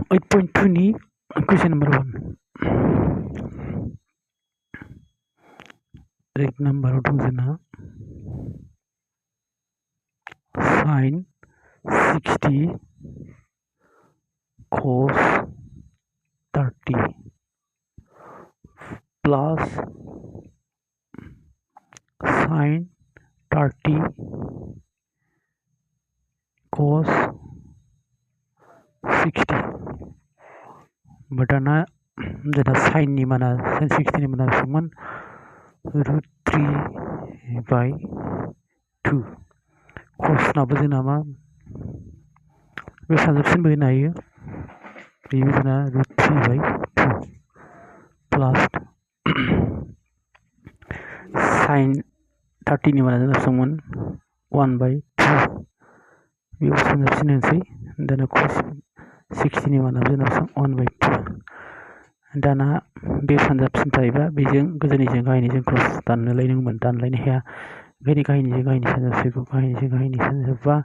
8.2 ni question number 1 reg number dong jana sin 60 cos 30 plus sin 30 cos 60 batana jana sin ni mana sin 60 ni mana saman root 3 by 2 cos na bujana ma be sanjapsin bagi nayo beyo jana root 3 by 2 plus sin 30 ni mana jana saman 1 by 2 beyo sanjapsin hansai dana cos 60 ni mana jana 1 by 2 dana be sanjapsin taiba bejeng gojoni jeng gaini jeng cross danno lainungmon danlaino haya gaini gaini jeng gaini sanjapsigo gaini jeng gaini sanjapba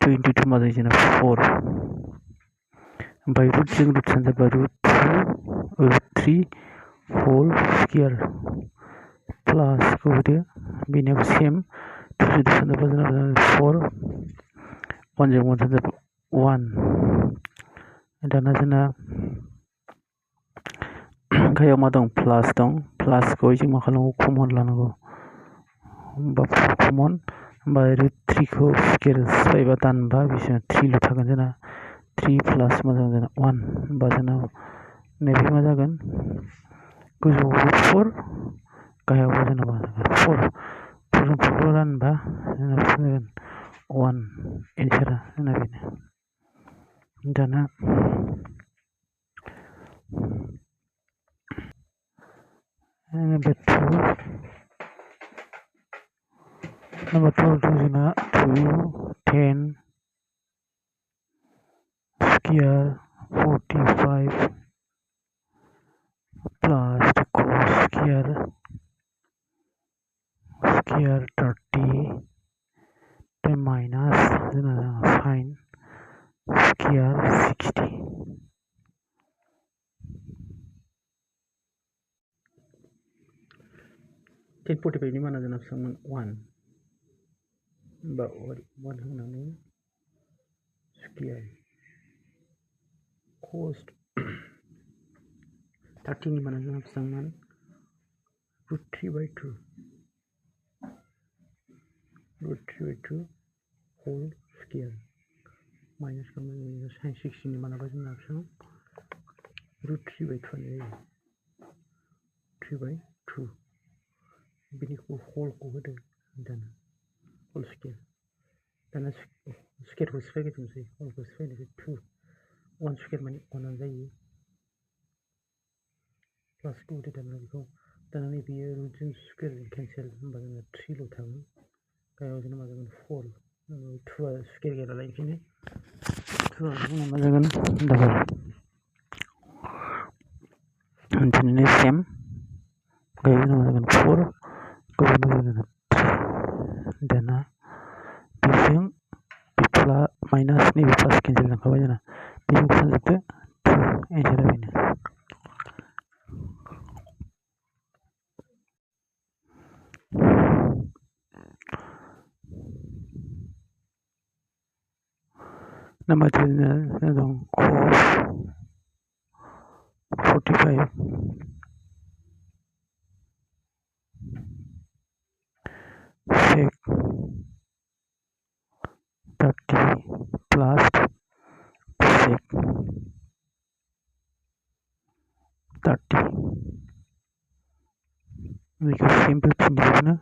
2 into 2 ma jana 4 by root jeng root sanjapba root 3 whole square plus go bini same 2 jodi sanjapba jana 4 1 jeng 1 sanjapba 1 dana jana gaya ma dong plus ko jeng ma khalango common lanago ba common by root 3 ko square saiba danba bisina 3 lo thagon jana 3 plus ma jana 1 ba jana nebe ma jagon gojo root 4 gaya ba jana 4 4 ranba jana 1 answer jana bini dana number 2 jana 2 10 square 45 plus cos square 30 then minus sin square 60 1045 ni mana jana saman 1 ba 1 hanani square cos 30 ni mana jana saman root 3 by 2 whole square minus sin 60 ni mana jana root 3 by 2 ni 3 by 2 bini ko whole ko hodo dana whole square dana square ko square ke tumse whole ko square ni 2 1 square mani 1 जायो plus को होदो dana ni biyo root jeng square cancel होमबा जोंना 3 ल थागोन गायाव जोंना मा जागोन 4 2 आ square गैला लायफिनो 2 आ जोंना मा जागोन double दिनै सेम गायाव जोंना मा जागोन 4 गायाव मा जागोन 3 dana बेजों बिप्ला माइनास नि प्लस कैंसिल जाखाबाय जाना बेजों सानजोबदो 2 एन्सारा बेनो number 3 dong cos 45 sec 30 plus sec 30 बेखौ सिम्पल फिनजोबना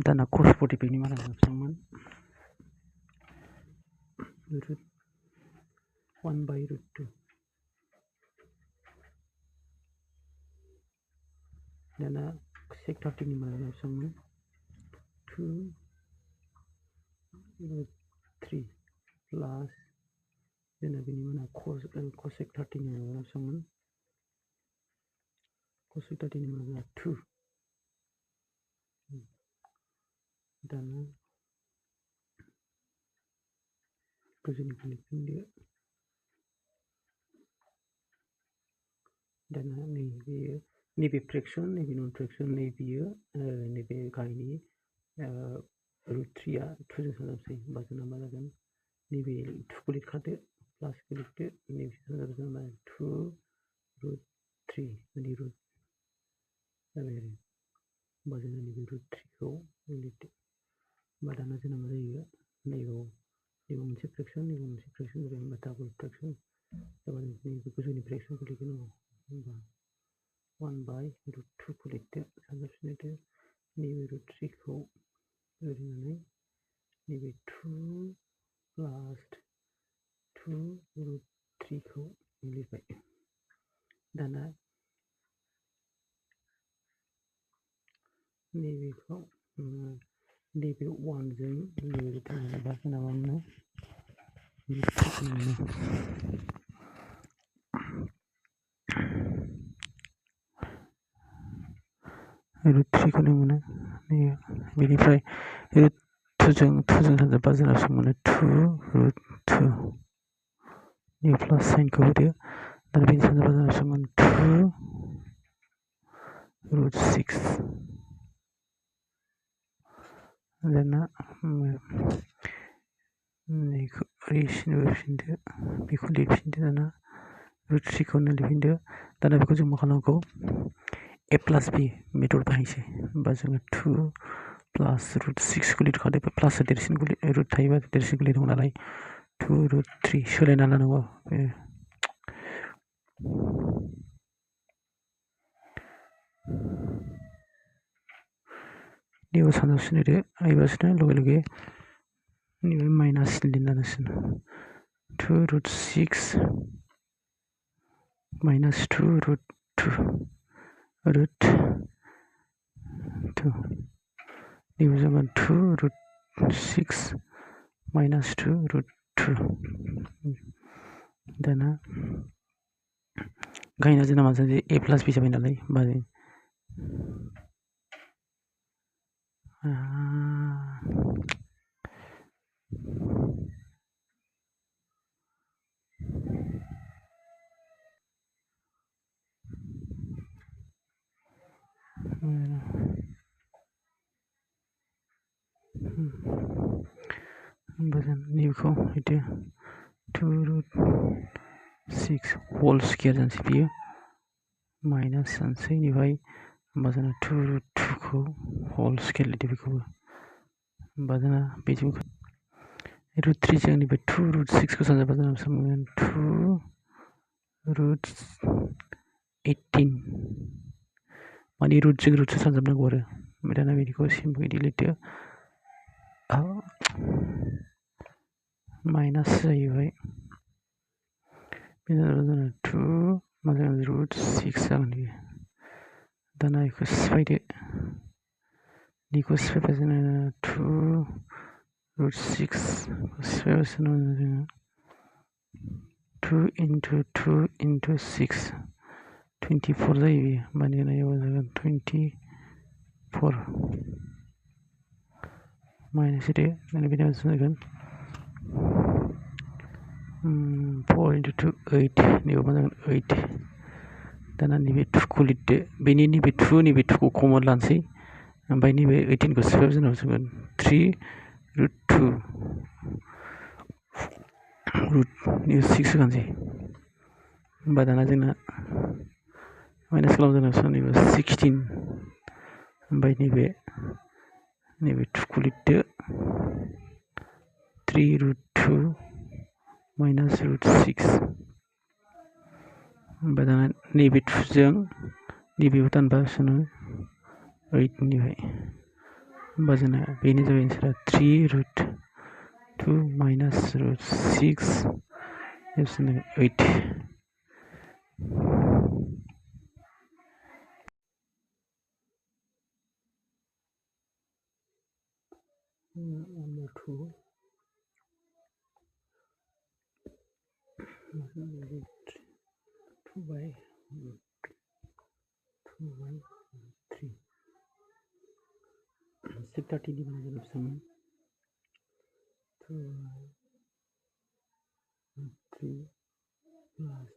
दाना cos 45 नि mana जागोन root 1 by root 2 dana sec 30 ni mana जागोन 2 root 3 plus dana bini mana cosec 30 ni mana जागोन cosec 30 ni mana 2 dana गोजौनिफ्राय लिरफिनदो दाना नैबे फ्रेक्सन नैबे नन फ्रेक्सन नैबेयो नैबे गाहायनि रुट 3आ 2 जों सानजाबसै होमबा जोंना मा जागोन नैबे 2 खौ लिरखादो प्लासखौ लिरदो नैबे सानजाबो जोंना 2 रुट 3 माने रुट जाबाय आरो होमबा जोङो नैबे रुट 3 खौ लिरदो होमबा दाना जोंना मा जायो नैबे मोनसे फ्रेक्सन नैबे मोनसे फ्रेक्सन जाबाय होमबा डाबल फ्रेक्सन जाबाय नैबे गोजौनि फ्रेक्सनखौ लिरगोन होमबा 1 by root 2 खौ लिरदो सानजाबफिनदो नैबे रुट 3 खौ ओरैनानै नैबे 2 प्लास 2 रुट 3 खौ लिरबाय दाना नैबेखौ नैबे 1 जों नैबे थाङोबा जोंना मा मोनो रुट 3 खौनो मोनो बेनिफ्राय रुट 2 जों सानजाबबा जोंना मोनो 2 रुट 2 नि प्लास साइनखौ होदो दाना बेनि सानजाबबा जोंना मोनो 2 रुट 6 दाना बेखौ लिरफिनदो बेखौ लिरफिनदो दाना रुट 3 खौनो लिरफिनदो दाना बेखौ जों मा खालामनांगौ a प्लस b मेथड बाहायसै होमबा जोङो 2 प्लास रुट 6 खौ लिरखादो प्लास देरसिनखौ रुट थायोबा देरसिनखौ लिरनांगौ नालाय 2 रुट 3 सोलायना लानांगौ नैबे सानजाबसिन होदो एबारसिनो लगे लगे नैबे माइनास लिरनांसिगोन 2 रुट 6 माइनास 2 रुट 2 रुट 2 नैबे जागोन 2 रुट 6 माइनास 2 रुट 2 दाना गायना जोंना मा जायो a प्लास b जाबाय नालाय होमबा होमबा जों नैबेखौ बिदि 2 रुट 6 होल स्क्वायर जानोसै बियो माइनास जानोसै बेनिफ्राय होमबा जोंना 2 रुट 2 खौ होल स्क्वायर लिरदो बेखौबो होमबा जोंना बेजों रुट 3 जों नैबे 2 रुट 6 खौ सानजाबा जोंना मोनगोन 2 रुट 18 माने रुटजों रुटसो सानजाबनांगौ आरो ओमफ्राय दाना बिदिखौ सिम्पल बिदि लिरदो माइनास जाहैबाय बेनि उनाव जोंना 2 मा जागोन रुट 6 जागोन बेयो दाना बेखौ सिफायदो बेखौ सिफायबा जोङो 2 रुट 6 सिफायबासो मोनो जोङो 2 into 2 into 6 24 जायो बेयो होमबानो नायोबा जागोन 24 माइनास होदो दाना बेनि उनाव जागोन 4 into 2 8 नैबे मा जागोन 8 दाना नैबे 2 खौ लिरदो बेनि नैबे 2 नैबे 2 खौ कमन लानोसै ओमफ्राय नैबे 18 खौ सिफायबा जोंनाव जागोन 3 रुट 2 रुट 6 होगानोसै होमबा दाना जोंना माइनास खालामना जोंना नैबे 16 ओमफ्राय नैबे 2 खौ लिरदो 3 रुट 2 माइनास रुट 6 होमबा दाना नैबे 2 जों नैबेखौ दानबा जोङो 8 निफ्राय होमबा जोंना बेनो जाबाय एन्सारा 3 route 2 minus route 6 8 number 2 2 by 3 630 divided by 7 2 3 plus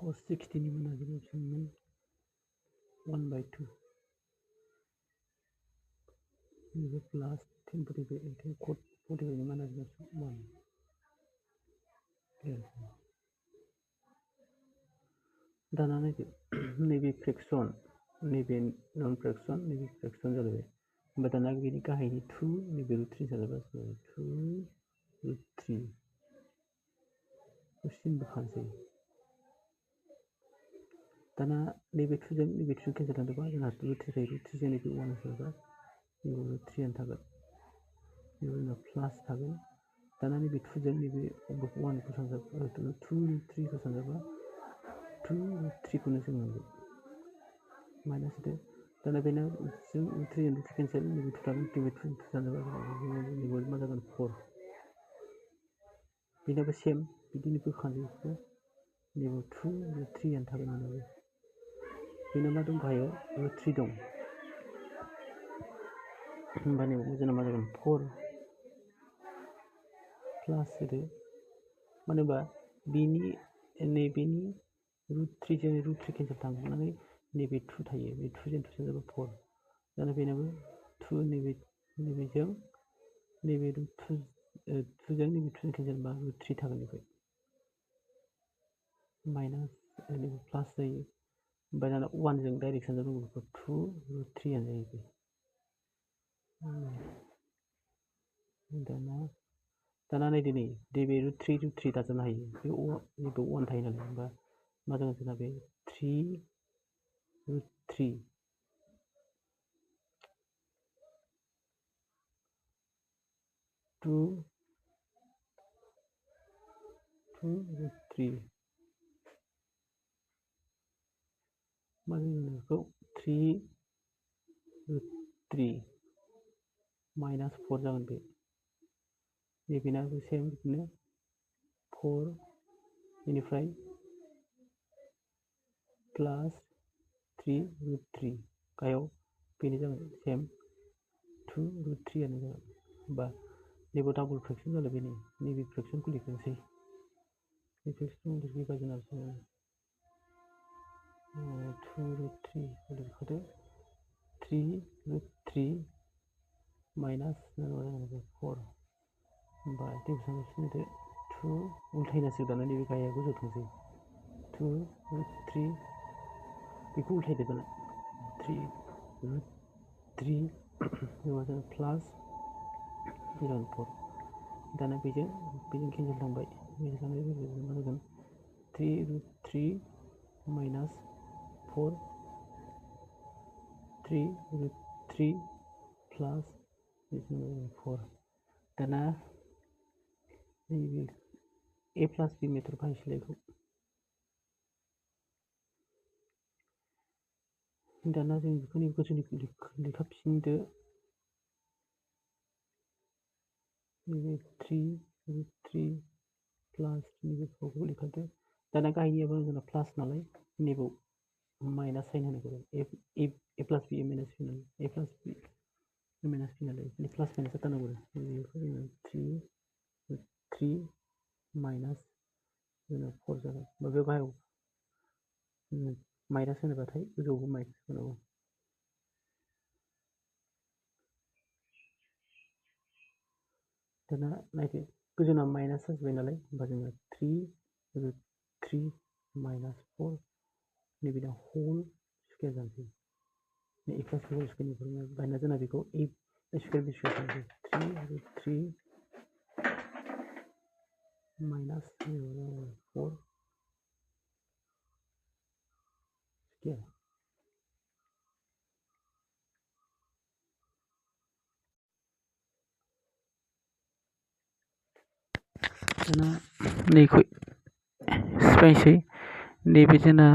cos 60 नि मोना बेसेबांमोन 1/2 नैबे प्लास 10/45 cos 45 नि मोना 1 दाना नैबे फ्रेक्शन नैबे नन फ्रेक्शन नैबे फ्रेक्शन जाबाय ओमफ्राय दाना बेनि गाहायनि 2 नैबे √3 जाबाय 2 √3 सिन बोखानोसै दाना नैबे 2 जों नैबे 2 केन्सेल खालामोबा जोंहा √3 जायो √3 जों नैबे 1 जायोबा नैबे 3 आनो थागोन बेयाव जोंना प्लास थागोन दाना नैबे 2 जों नैबे 1 खौ सानजाबा 2 3 खौ सानजाबा 2 √3 खौनो जों नांगौ माइनास होदो दाना बेना जों 3 and 2 केन्सेल नैबे 2 थागोन नैबे 2 सानजाबा नैबे मा जागोन 4 बेनाबो सेम बिदिनो बोखानोसै नैबे 2 √3 आनो थागोन बेनाबो बेना मा दं गाहायाव √3 दं होमबा नैबे जोंना मा जागोन 4 प्लास होदो मानो होनबा बेनि नैबेनि √3 जों √3 केन्सेल थांनानै नैबे 2 थायो बे 2 जों 2 जाबा 4 दाना बेनाबो 2 नैबेजों नैबे 2 जों नैबे 2 केन्सेल बा √3 थागोन बेनिफ्राय माइनास नैबे प्लास जायो ओमफ्राय दाना 1 जों डाइरेक्ट सानजाबा 2 √3 आनो जायो दाना नायदो नै नैबे √3 दाजाबनो हायो बे नैबे 1 थायो नालाय होमबा मा जागोन जोंना बे 3 √3 2 √3 मा जायो बेखौ 3 √3 माइनास 4 जागोन बे नैबेनाबो सेम बिदिनो 4 बेनिफ्राय प्लास 3 √3 गाहायाव बेनो जागोन सेम 2 √3 आनो जागोन होमबा नैबे डाबल फ्रेक्शन जालाय बेनि नैबे फ्रेक्शनखौ लिरनोसै बे फ्रेक्शनखौ लिरबा जोंना 2 √3 लिरखादो 3 √3 माइनास 4 होमबा डिभिजन खालामदो 2 उल्थायनासो दाना नैबे गाहाया गोजौ थांसै 2 √3 बेखौ उल्थायदो दाना 3 √3 जोंहा प्लास 4 दाना बेजों केन्सेल थांबाय बेजों थांनाय मा जागोन 3 √3 माइनास 4 3 √3 प्लास 4 दाना नैबे a प्लास b मेथड बाहायसैलायखौ दाना जों बेखौ नैबे गोजौनिखौ लिरखाफिनदो नैबे 3 √3 प्लास नैबे 4खौ लिरखादो दाना गाहायनियाबो जोंना प्लास नालाय नैबे माइनास साइन होनांगौ a plus b minus b नालाय a plus b minus b नालाय प्लास माइनास जाथारनांगौ बेखौ जोङो 3 √3 माइनास जोंना 4 जागोन होमबा बे गाहायाव माइनास होनोबाथाय गोजौआवबो माइनास होनांगौ दाना नायदो गोजौना माइनास जाजोब्बाय नालाय होमबा जोङो 3 √3 माइनास 4 नैबेना होल स्कुवेर जानोसै ए प्लास होल स्कुवेरनिफ्राय बायना जोंना बेखौ ए स्कुवेर बि स्कुवेर जानोसै 3 √3 माइनास 4 स्कुवेर दाना नैखौ सिफायनोसै नैबे जोंना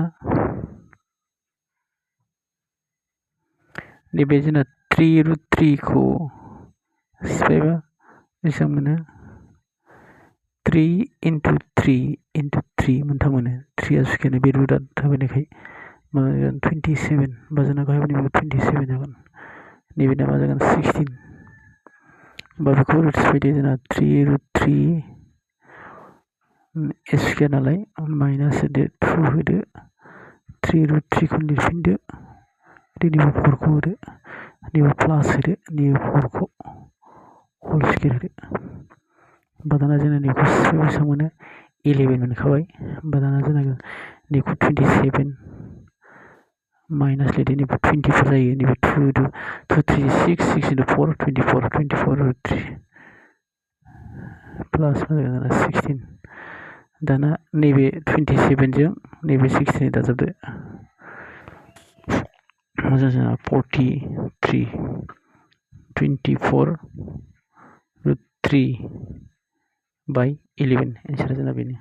3 √3 खौ सिफायबा बेसेबां मोनो 3 × 3 मोनथाम मोनो 3 स्कुवेर बे रुटआ थाबायनायखाय मा जागोन 27 होमबा जोंना गाहायाव नैबे 27 जागोन नैबेना मा जागोन 16 होमबा बेखौ रुट सिफायदो जोंना 3 √3 स्क्वायर नालाय माइनास होदो 2 होदो 3√3 खौ लिरफिनदो नैबे 4 खौ होदो नैबे प्लास होदो नैबे 4 खौ होल स्क्वायर होदो होमबा दाना जोङो नैखौ बेसेबां मोनो 11 मोनखाबाय होमबा दाना जोङो नैखौ 27 माइनास लिरदो नैबे 24 जायो नैबे 2 3 6 6 into 4 24 3 प्लास 16 दाना नैबे 27 जों नैबे 16 दाजाबदो मोजां जोंहा 43 24 √3 by 11 एन्सारा जोंना बेनो